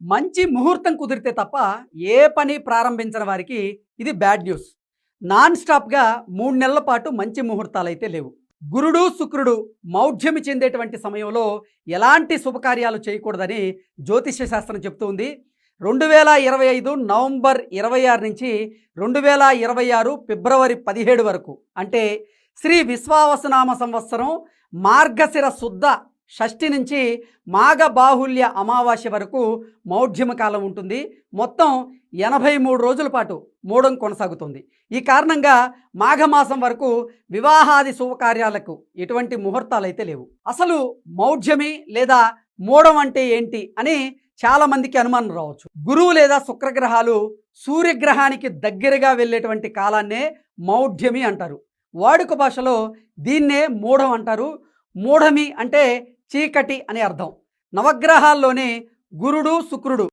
మంచి ముహూర్తం కుదిరితే తప్ప ఏ పని ప్రారంభించని వారికి ఇది బ్యాడ్ న్యూస్. నాన్ స్టాప్గా 3 నెలల పాటు మంచి ముహూర్తాలైతే లేవు. గురుడు శుక్రుడు మౌఢ్యమి చెందేటువంటి సమయంలో ఎలాంటి శుభకార్యాలు చేయకూడదని జ్యోతిష్య శాస్త్రం చెప్తుంది. 2025 నవంబర్ 26 నుంచి 2026 ఫిబ్రవరి 17 వరకు, అంటే శ్రీ విశ్వావసునామ సంవత్సరం మార్గశిర శుద్ధ షష్ఠి నుంచి మాఘ బాహుల్య అమావాస్య వరకు మౌఢ్యమ కాలం ఉంటుంది. మొత్తం 83 రోజుల పాటు మూఢం కొనసాగుతుంది. ఈ కారణంగా మాఘమాసం వరకు వివాహాది శుభకార్యాలకు ఎటువంటి ముహూర్తాలు అయితే లేవు. అసలు మౌఢ్యమి లేదా మూఢం అంటే ఏంటి అని చాలామందికి అనుమానం రావచ్చు. గురువు లేదా శుక్రగ్రహాలు సూర్యగ్రహానికి దగ్గరగా వెళ్ళేటువంటి కాలాన్నే మౌఢ్యమి అంటారు. వాడుక భాషలో దీన్నే మూఢం అంటారు. మూఢమి అంటే చీకటి అని అర్థం. నవగ్రహాల్లోనే గురుడు శుక్రుడు